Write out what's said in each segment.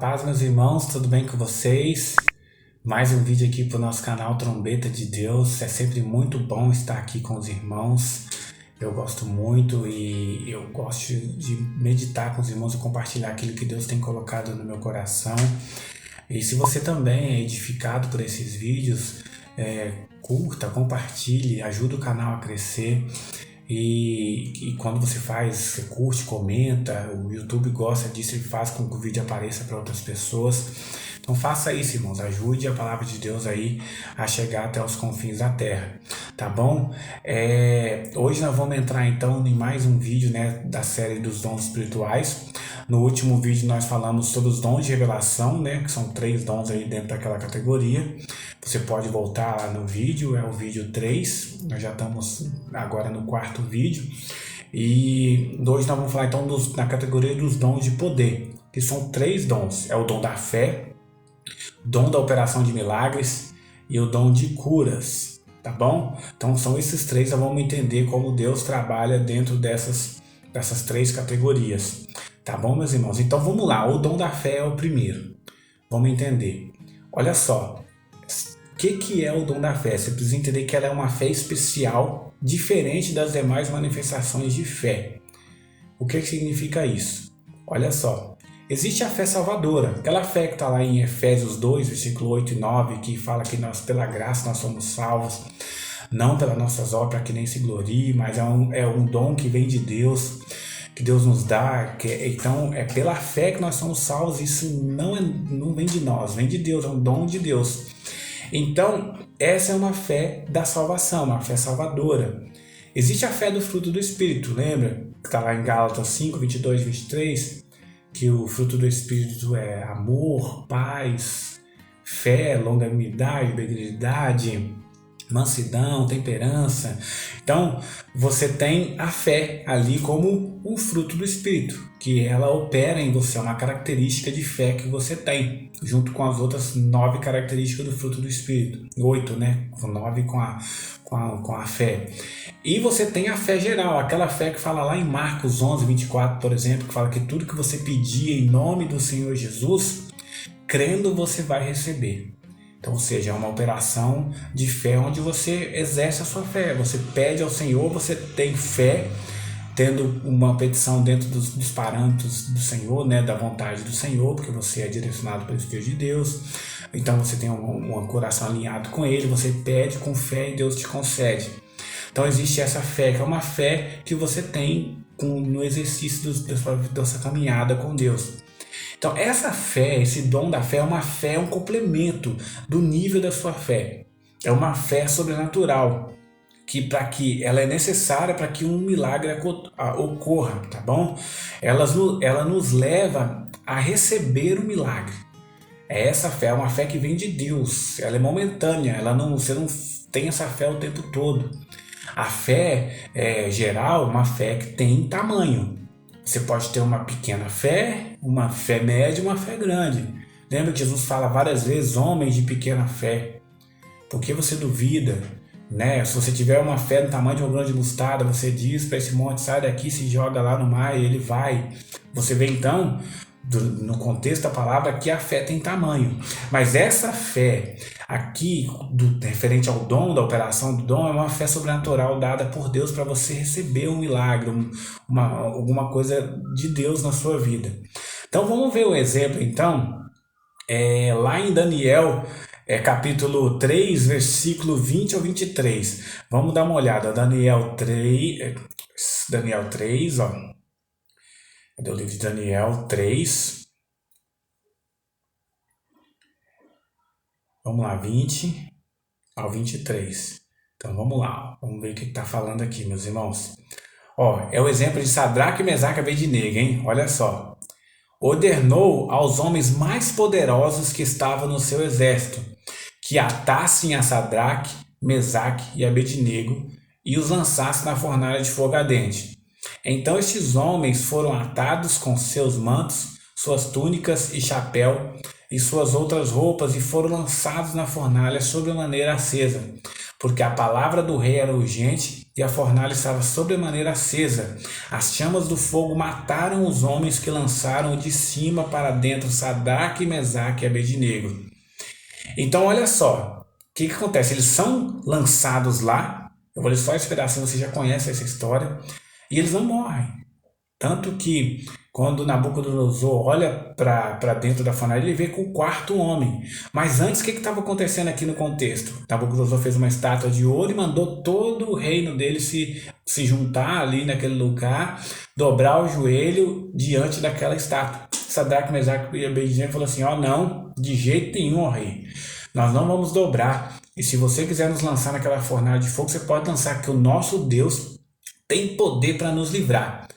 Paz, meus irmãos, tudo bem com vocês? Mais um vídeo aqui para o nosso canal Trombeta de Deus. É sempre muito bom estar aqui com os irmãos. Eu gosto muito e eu gosto de meditar com os irmãos e compartilhar aquilo que Deus tem colocado no meu coração. E se você também é edificado por esses vídeos, curta, compartilhe, ajuda o canal a crescer. E quando você faz, você curte, comenta, o YouTube gosta disso e faz com que o vídeo apareça para outras pessoas. Então faça isso, irmãos, ajude a palavra de Deus aí a chegar até os confins da terra, tá bom? Hoje nós vamos entrar então em mais um vídeo, né, da série dos dons espirituais. No último vídeo nós falamos sobre os dons de revelação, né, que são 3 dons aí dentro daquela categoria. Você pode voltar lá no vídeo, é o vídeo 3, nós já estamos agora no 4º vídeo. E hoje nós vamos falar então na categoria dos dons de poder, que são 3 dons. É o dom da fé, dom da operação de milagres e o dom de curas, tá bom? Então são esses 3, nós vamos entender como Deus trabalha dentro dessas 3 categorias, tá bom, meus irmãos? Então vamos lá, o dom da fé é o primeiro, vamos entender. Olha só, o que é o dom da fé? Você precisa entender que ela é uma fé especial, diferente das demais manifestações de fé. O que significa isso? Olha só, existe a fé salvadora, aquela fé que está lá em Efésios 2, versículo 8 e 9, que fala que nós, pela graça, nós somos salvos, não pelas nossas obras, para que nem se glorie, mas é um dom que vem de Deus, que Deus nos dá. Então é pela fé que nós somos salvos. Isso não vem de nós, vem de Deus, é um dom de Deus. Então essa é uma fé da salvação, uma fé salvadora. Existe a fé do fruto do Espírito, lembra? Que está lá em Gálatas 5, 22 e 23, que o fruto do Espírito é amor, paz, fé, longanimidade, benignidade, mansidão, temperança. Então você tem a fé ali como um fruto do Espírito, que ela opera em você, é uma característica de fé que você tem, junto com as outras 9 características do fruto do Espírito, 8, né? Com 9 com a fé. E você tem a fé geral, aquela fé que fala lá em Marcos 11, 24, por exemplo, que fala que tudo que você pedir em nome do Senhor Jesus, crendo você vai receber. Então, ou seja, é uma operação de fé onde você exerce a sua fé. Você pede ao Senhor, você tem fé, tendo uma petição dentro dos parâmetros do Senhor, né, da vontade do Senhor, porque você é direcionado pelo Espírito de Deus. Então você tem um coração alinhado com Ele, você pede com fé e Deus te concede. Então existe essa fé, que é uma fé que você tem no exercício dessa caminhada com Deus. Então essa fé, esse dom da fé é uma fé, um complemento do nível da sua fé. É uma fé sobrenatural, que ela é necessária para que um milagre ocorra, tá bom? Ela nos leva a receber o milagre. Essa fé é uma fé que vem de Deus, ela é momentânea, você não tem essa fé o tempo todo. A fé geral é uma fé que tem tamanho. Você pode ter uma pequena fé, uma fé média e uma fé grande. Lembra que Jesus fala várias vezes, homens de pequena fé. Por que você duvida? Né? Se você tiver uma fé no tamanho de uma grão de mostarda, você diz para esse monte, sai daqui, se joga lá no mar e ele vai. Você vê então, no contexto da palavra, que a fé tem tamanho. Mas essa fé aqui, referente ao dom, da operação do dom, é uma fé sobrenatural dada por Deus para você receber um milagre, alguma coisa de Deus na sua vida. Então vamos ver o exemplo então, lá em Daniel, capítulo 3, versículo 20 ao 23. Vamos dar uma olhada, Daniel 3, ó. Cadê o livro de Daniel 3? Vamos lá, 20 ao 23. Então vamos lá, vamos ver o que está falando aqui, meus irmãos. Ó, é o exemplo de Sadraque, Mesaque e Abednego, hein? Olha só. Ordenou aos homens mais poderosos que estavam no seu exército que atassem a Sadraque, Mesaque e Abednego e os lançassem na fornalha de fogo ardente. Então estes homens foram atados com seus mantos, suas túnicas e chapéu e suas outras roupas e foram lançados na fornalha sobremaneira acesa, porque a palavra do rei era urgente e a fornalha estava sobremaneira acesa. As chamas do fogo mataram os homens que lançaram de cima para dentro Sadraque, Mesaque e Abednego. Então olha só, o que acontece? Eles são lançados lá, eu vou ler só esse pedacinho, você já conhece essa história, e eles não morrem. Tanto que quando Nabucodonosor olha para dentro da fornalha, ele vê com o quarto homem. Mas antes, o que estava acontecendo aqui no contexto? Nabucodonosor fez uma estátua de ouro e mandou todo o reino dele se juntar ali naquele lugar, dobrar o joelho diante daquela estátua. Sadraque, Mesaque e Abednego falou assim, não, de jeito nenhum, ó rei. Nós não vamos dobrar. E se você quiser nos lançar naquela fornalha de fogo, você pode lançar, que o nosso Deus tem poder para nos livrar.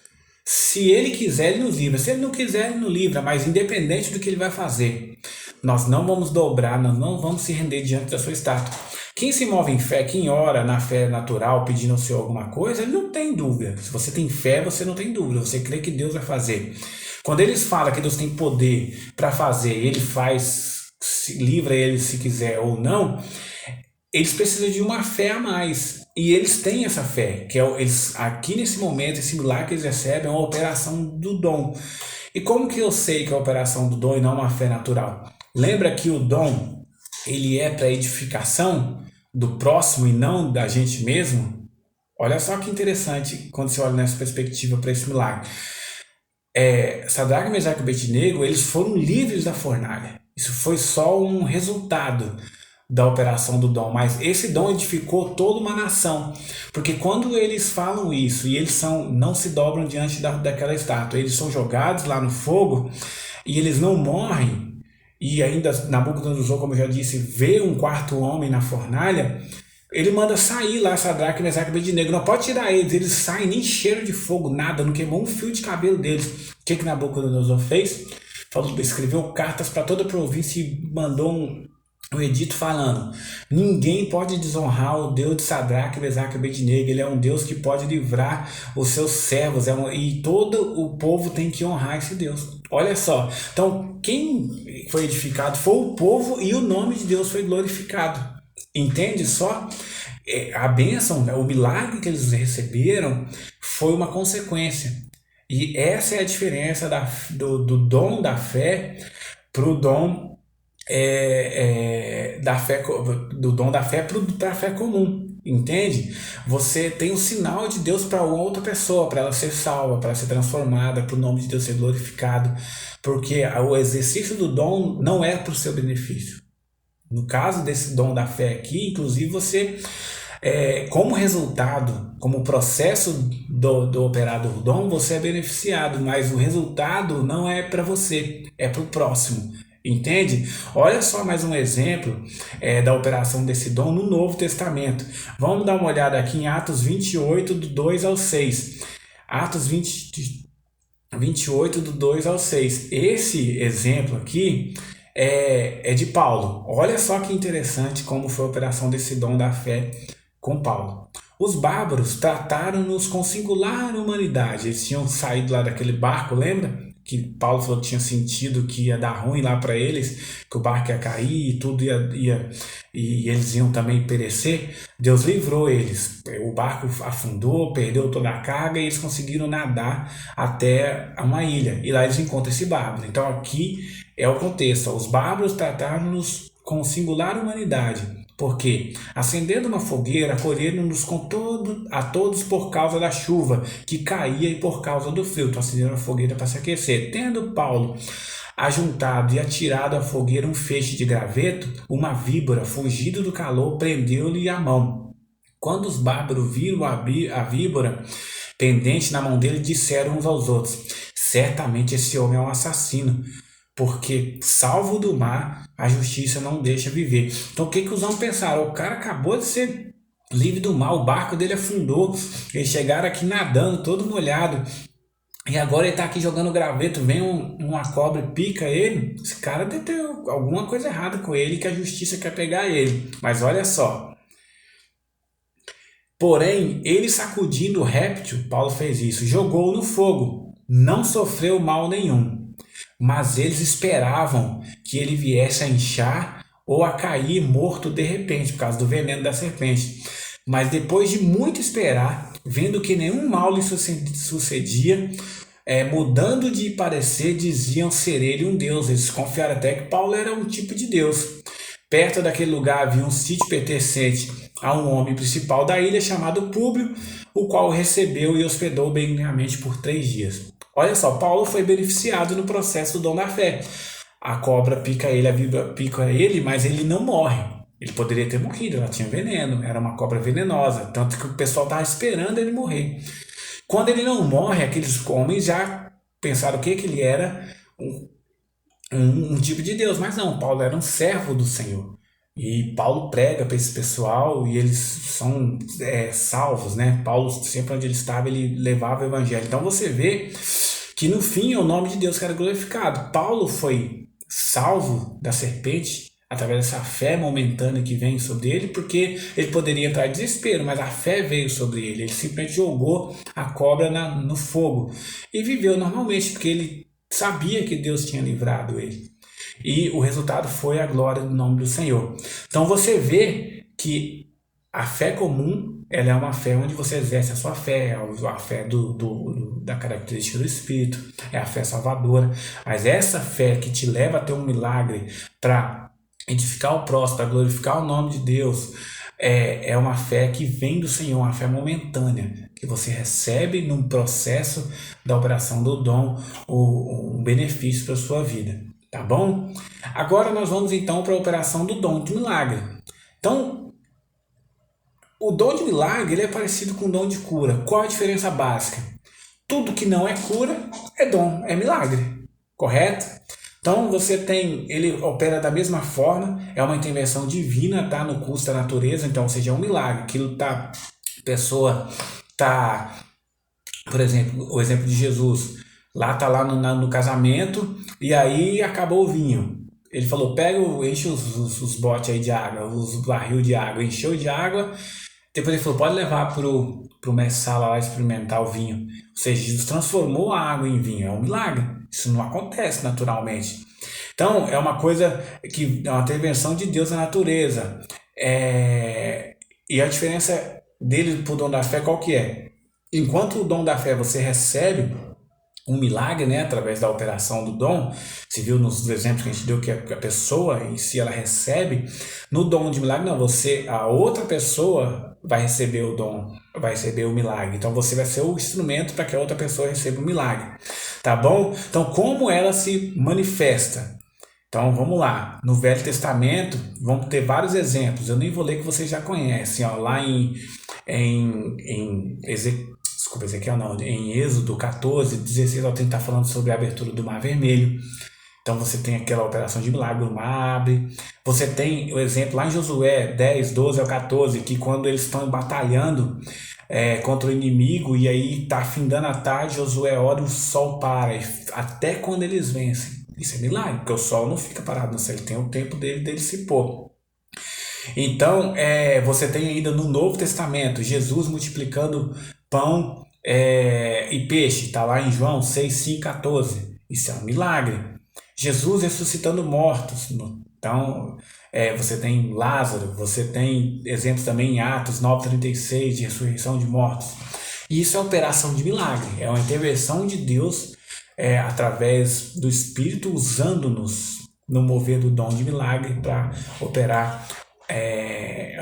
Se ele quiser, ele nos livra. Se ele não quiser, ele não livra. Mas independente do que ele vai fazer, nós não vamos dobrar, nós não vamos se render diante da sua estátua. Quem se move em fé, quem ora na fé natural, pedindo ao Senhor alguma coisa, ele não tem dúvida. Se você tem fé, você não tem dúvida. Você crê que Deus vai fazer. Quando eles falam que Deus tem poder para fazer, ele faz, se livra ele se quiser ou não, eles precisam de uma fé a mais. E eles têm essa fé, que eles, aqui nesse momento, esse milagre que eles recebem é uma operação do dom. E como que eu sei que é a operação do dom e não uma fé natural? Lembra que o dom, ele é para edificação do próximo e não da gente mesmo? Olha só que interessante quando você olha nessa perspectiva para esse milagre. Sadraque, Mesaque e Abednego, eles foram livres da fornalha. Isso foi só um resultado da operação do dom, mas esse dom edificou toda uma nação, porque quando eles falam isso e eles não se dobram diante daquela estátua, eles são jogados lá no fogo e eles não morrem, e ainda Nabucodonosor, como eu já disse, vê um quarto homem na fornalha, ele manda sair lá Sadraque, Mesaque e Abednego, não pode tirar eles saem, nem cheiro de fogo, nada, não queimou um fio de cabelo deles. O que Nabucodonosor fez? Escreveu cartas para toda a província e mandou um edito falando, ninguém pode desonrar o Deus de Sadraque, Mesaque e Abednego, ele é um Deus que pode livrar os seus servos, e todo o povo tem que honrar esse Deus. Olha só, então quem foi edificado foi o povo e o nome de Deus foi glorificado. Entende só? A bênção, o milagre que eles receberam foi uma consequência. E essa é a diferença do dom da fé para o dom da fé, do dom da fé para a fé comum, entende? Você tem um sinal de Deus para outra pessoa, para ela ser salva, para ela ser transformada, para o nome de Deus ser glorificado, porque o exercício do dom não é para o seu benefício. No caso desse dom da fé aqui, inclusive você, como resultado, como processo do operado do dom, você é beneficiado, mas o resultado não é para você, é para o próximo. Entende? Olha só mais um exemplo da operação desse dom no Novo Testamento. Vamos dar uma olhada aqui em Atos 28, do 2 ao 6. Atos 28, do 2 ao 6. Esse exemplo aqui é de Paulo. Olha só que interessante como foi a operação desse dom da fé com Paulo. Os bárbaros trataram-nos com singular humanidade. Eles tinham saído lá daquele barco, lembra? Que Paulo falou que tinha sentido que ia dar ruim lá para eles, que o barco ia cair e tudo e eles iam também perecer. Deus livrou eles. O barco afundou, perdeu toda a carga e eles conseguiram nadar até uma ilha. E lá eles encontram esse bárbaro. Então aqui é o contexto. Os bárbaros trataram-nos com singular humanidade. Porque, acendendo uma fogueira, acolheram-nos a todos por causa da chuva que caía e por causa do frio. Então, acenderam a fogueira para se aquecer. Tendo Paulo ajuntado e atirado à fogueira um feixe de graveto, uma víbora, fugido do calor, prendeu-lhe a mão. Quando os bárbaros viram a víbora pendente na mão dele, disseram uns aos outros: certamente esse homem é um assassino, porque salvo do mar, a justiça não deixa viver. Então o que os homens pensaram? O cara acabou de ser livre do mar, o barco dele afundou, eles chegaram aqui nadando, todo molhado, e agora ele está aqui jogando graveto, vem uma cobra e pica ele. Esse cara deve ter alguma coisa errada com ele, que a justiça quer pegar ele. Mas olha só, porém, ele sacudindo o réptil, Paulo fez isso, jogou no fogo, não sofreu mal nenhum. Mas eles esperavam que ele viesse a inchar ou a cair morto de repente, por causa do veneno da serpente. Mas depois de muito esperar, vendo que nenhum mal lhe sucedia, mudando de parecer, diziam ser ele um deus. Eles confiaram até que Paulo era um tipo de deus. Perto daquele lugar havia um sítio pertencente a um homem principal da ilha chamado Públio, o qual o recebeu e hospedou benignamente por 3 dias. Olha só, Paulo foi beneficiado no processo do dom da fé. A cobra pica ele, a víbora pica ele, mas ele não morre. Ele poderia ter morrido, ela tinha veneno, era uma cobra venenosa, tanto que o pessoal estava esperando ele morrer. Quando ele não morre, aqueles homens já pensaram que ele era um tipo de Deus, mas não, Paulo era um servo do Senhor. E Paulo prega para esse pessoal e eles são salvos, né? Paulo, sempre onde ele estava, ele levava o evangelho. Então você vê que no fim é o nome de Deus que era glorificado. Paulo foi salvo da serpente através dessa fé momentânea que vem sobre ele, porque ele poderia entrar em desespero, mas a fé veio sobre ele. Ele simplesmente jogou a cobra no fogo e viveu normalmente, porque ele sabia que Deus tinha livrado ele. E o resultado foi a glória do nome do Senhor. Então você vê que a fé comum, ela é uma fé onde você exerce a sua fé, a fé da característica do Espírito, é a fé salvadora. Mas essa fé que te leva a ter um milagre para edificar o próximo, para glorificar o nome de Deus, é uma fé que vem do Senhor, uma fé momentânea, que você recebe num processo da operação do dom um benefício para a sua vida, tá bom? Agora nós vamos então para a operação do dom de milagre. Então, o dom de milagre ele é parecido com o dom de cura. Qual a diferença básica? Tudo que não é cura é dom, é milagre, correto? Então você tem, ele opera da mesma forma, é uma intervenção divina, tá? No curso da natureza, então, ou seja, é um milagre. Aquilo tá, a pessoa tá, por exemplo, o exemplo de Jesus, tá lá no casamento e aí acabou o vinho. Ele falou, enche os botes aí de água, os barril de água, encheu de água. Depois ele falou, pode levar pro mestre-sala lá experimentar o vinho. Ou seja, Jesus transformou a água em vinho. É um milagre. Isso não acontece naturalmente. Então, é uma coisa que é uma intervenção de Deus na natureza. E a diferença dele pro dom da fé, qual que é? Enquanto o dom da fé você recebe um milagre, né, através da operação do dom, se viu nos exemplos que a gente deu que a pessoa em si ela recebe, no dom de milagre não, a outra pessoa vai receber o dom, vai receber o milagre, então você vai ser o instrumento para que a outra pessoa receba o milagre, tá bom? Então como ela se manifesta? Então vamos lá, no Velho Testamento vamos ter vários exemplos, eu nem vou ler que vocês já conhecem, ó, lá em Ezequiel não, em Êxodo 14, 16 ao 30 está falando sobre a abertura do Mar Vermelho. Então você tem aquela operação de milagre, o mar abre. Você tem o exemplo lá em Josué 10, 12 ao 14, que quando eles estão batalhando contra o inimigo e aí está findando a tarde, Josué ora e o sol para, até quando eles vencem. Isso é milagre, porque o sol não fica parado no céu, ele tem o tempo dele se pôr. Então, você tem ainda no Novo Testamento, Jesus multiplicando pão e peixe, está lá em João 6, 5, 14. Isso é um milagre. Jesus ressuscitando mortos. Então, você tem Lázaro, você tem exemplos também em Atos 9, 36, de ressurreição de mortos. E isso é operação de milagre, é uma intervenção de Deus através do Espírito, usando-nos no mover do dom de milagre para operar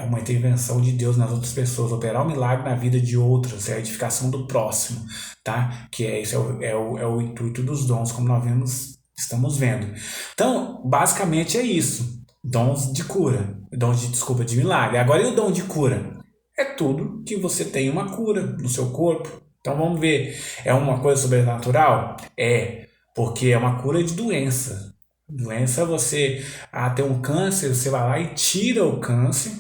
uma intervenção de Deus nas outras pessoas, operar um milagre na vida de outras, é a edificação do próximo, tá? Que esse é o intuito dos dons, como nós estamos vendo. Então, basicamente é isso. Dons de cura, de milagre. Agora, e o dom de cura? É tudo que você tem uma cura no seu corpo. Então, vamos ver. É uma coisa sobrenatural? Porque é uma cura de doença. Doença, você tem um câncer, você vai lá e tira o câncer,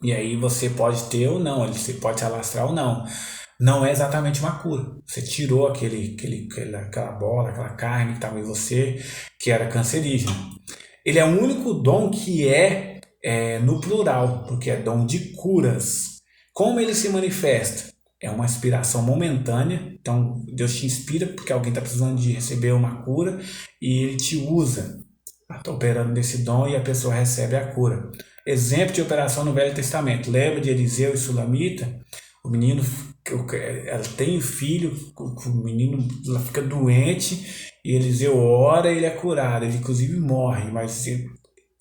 e aí você pode ter ou não, você pode se alastrar ou não. Não é exatamente uma cura. Você tirou aquela bola, aquela carne que estava em você, que era cancerígena. Ele é o único dom que é no plural, porque é dom de curas. Como ele se manifesta? É uma inspiração momentânea, então Deus te inspira porque alguém está precisando de receber uma cura e ele te usa. operando nesse dom e a pessoa recebe a cura. Exemplo de operação no Velho Testamento. Lembra de Eliseu e Sulamita? O menino, ela tem filho, o menino ela fica doente e Eliseu ora e ele é curado. Ele inclusive morre, mas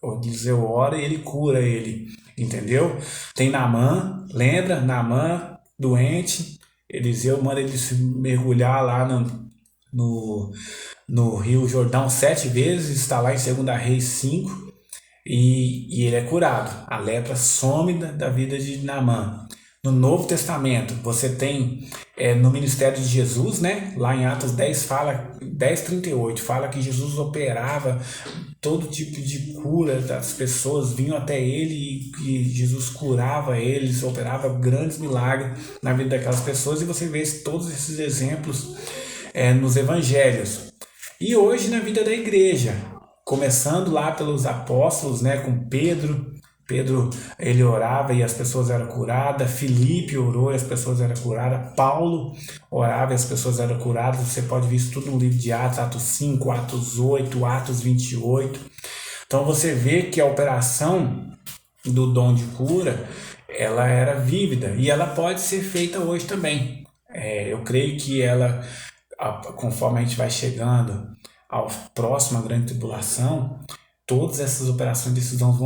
Eliseu ora e ele cura ele. Entendeu? Tem Naamã, lembra? Naamã, doente. Eliseu manda ele se mergulhar lá no Rio Jordão 7 vezes, está lá em 2 Reis 5, e ele é curado. A lepra some da vida de Naamã. No Novo Testamento, você tem no ministério de Jesus, né? Lá em Atos 10:38, fala que Jesus operava todo tipo de cura, das pessoas vinham até ele e Jesus curava eles, operava grandes milagres na vida daquelas pessoas, e você vê todos esses exemplos nos evangelhos. E hoje na vida da igreja, começando lá pelos apóstolos, né, com Pedro, ele orava e as pessoas eram curadas. Filipe orou e as pessoas eram curadas. Paulo orava e as pessoas eram curadas. Você pode ver isso tudo no livro de Atos, Atos 5, Atos 8, Atos 28. Então você vê que a operação do dom de cura, ela era vívida e ela pode ser feita hoje também. Eu creio que ela, conforme a gente vai chegando ao próximo grande tribulação, todas essas operações desses dons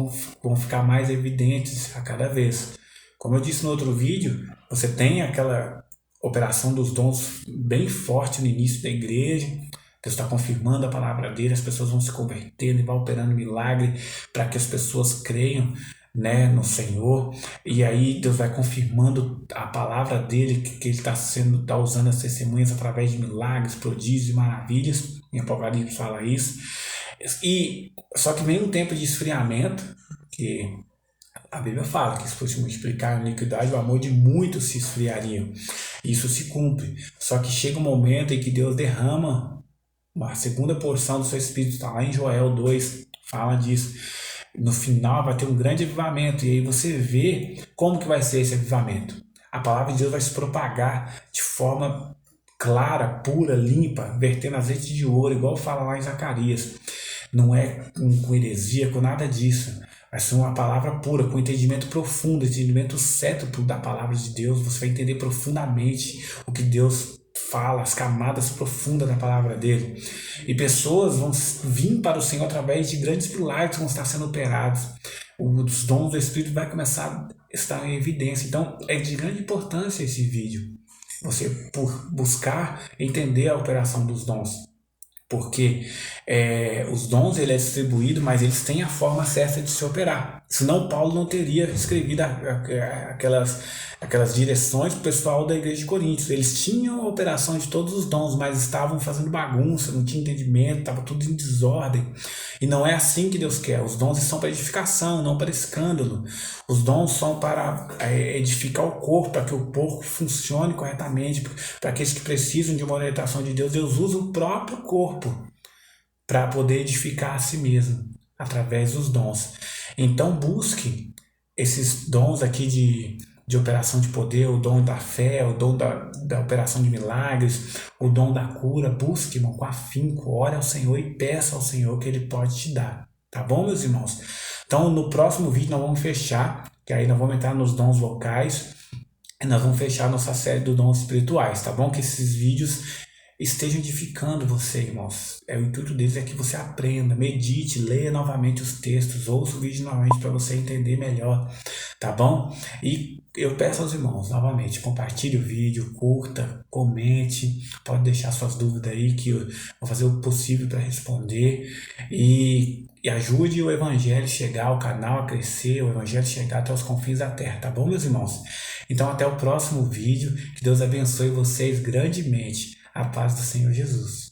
vão ficar mais evidentes a cada vez. Como eu disse no outro vídeo, você tem aquela operação dos dons bem forte no início da igreja. Deus está confirmando a palavra dele, as pessoas vão se convertendo e vai operando milagre para que as pessoas creiam, né, no Senhor. E aí Deus vai confirmando a palavra dele, que ele está usando as testemunhas através de milagres, prodígios e maravilhas. Em Apocalipse fala isso. E só que vem um tempo de esfriamento, que a Bíblia fala que se fosse multiplicar a iniquidade, o amor de muitos se esfriaria. Isso se cumpre. Só que chega um momento em que Deus derrama uma segunda porção do seu Espírito. Está lá em Joel 2, fala disso. No final vai ter um grande avivamento. E aí você vê como que vai ser esse avivamento. A palavra de Deus vai se propagar de forma clara, pura, limpa, vertendo azeite de ouro, igual fala lá em Zacarias. Não é com heresia, com nada disso. Vai ser uma palavra pura, com entendimento profundo, entendimento certo da palavra de Deus. Você vai entender profundamente o que Deus fala, as camadas profundas da palavra dele. E pessoas vão vir para o Senhor através de grandes milagres que vão estar sendo operados. Os dons do Espírito vai começar a estar em evidência. Então, é de grande importância esse vídeo. Você por buscar entender a operação dos dons. Porque os dons ele é distribuído, mas eles têm a forma certa de se operar. Senão Paulo não teria escrevido aquelas direções para o pessoal da igreja de Coríntios. Eles tinham a operação de todos os dons, mas estavam fazendo bagunça, não tinha entendimento, estava tudo em desordem. E não é assim que Deus quer. Os dons são para edificação, não para escândalo. Os dons são para edificar o corpo, para que o corpo funcione corretamente. Para aqueles que precisam de uma orientação de Deus, Deus usa o próprio corpo para poder edificar a si mesmo, através dos dons. Então busque esses dons aqui de operação de poder, o dom da fé, o dom da operação de milagres, o dom da cura. Busque, irmão, com afinco, ore ao Senhor e peça ao Senhor que Ele pode te dar. Tá bom, meus irmãos? Então, no próximo vídeo nós vamos fechar, que aí nós vamos entrar nos dons locais, e nós vamos fechar nossa série dos dons espirituais, tá bom? Que esses vídeos estejam edificando você, irmãos. O intuito deles é que você aprenda, medite, leia novamente os textos, ouça o vídeo novamente para você entender melhor, tá bom? E eu peço aos irmãos, novamente, compartilhe o vídeo, curta, comente, pode deixar suas dúvidas aí que eu vou fazer o possível para responder e ajude o evangelho chegar ao canal, a crescer, o evangelho chegar até os confins da terra, tá bom, meus irmãos? Então até o próximo vídeo, que Deus abençoe vocês grandemente. A paz do Senhor Jesus.